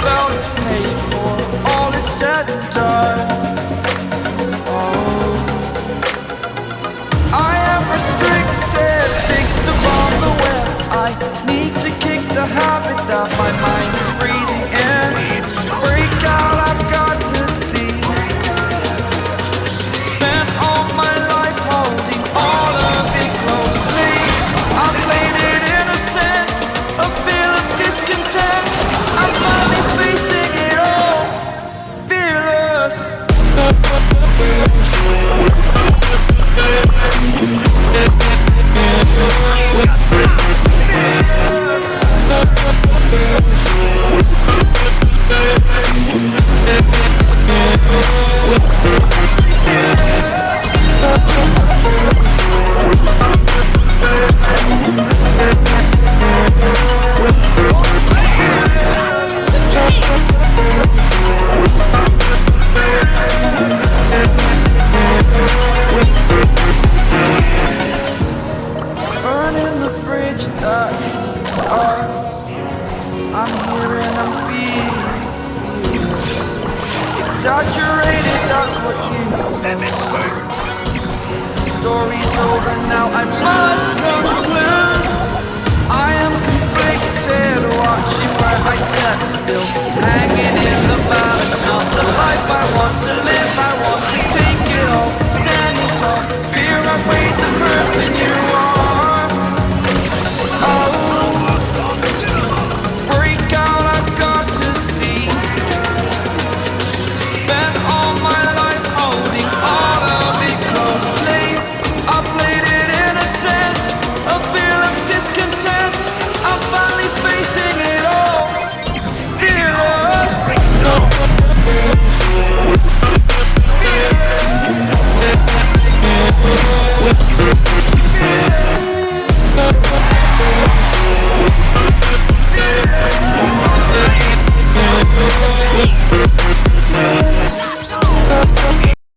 world is paid for, all is said and done. Oh, I am restricted, fixed upon the web. I need to kick the habit that my mind is breathing in. Break out, I've got to see. Spent all my life holding all of it closely. I played it innocent, a feel of discontent. I'm finally facing it all, fearless. Burning the bridge that keeps us. I'm here and I'm feeling exaggerated, that's what you know. Story's over now, I must conclude. I am conflicted, watching where I step still.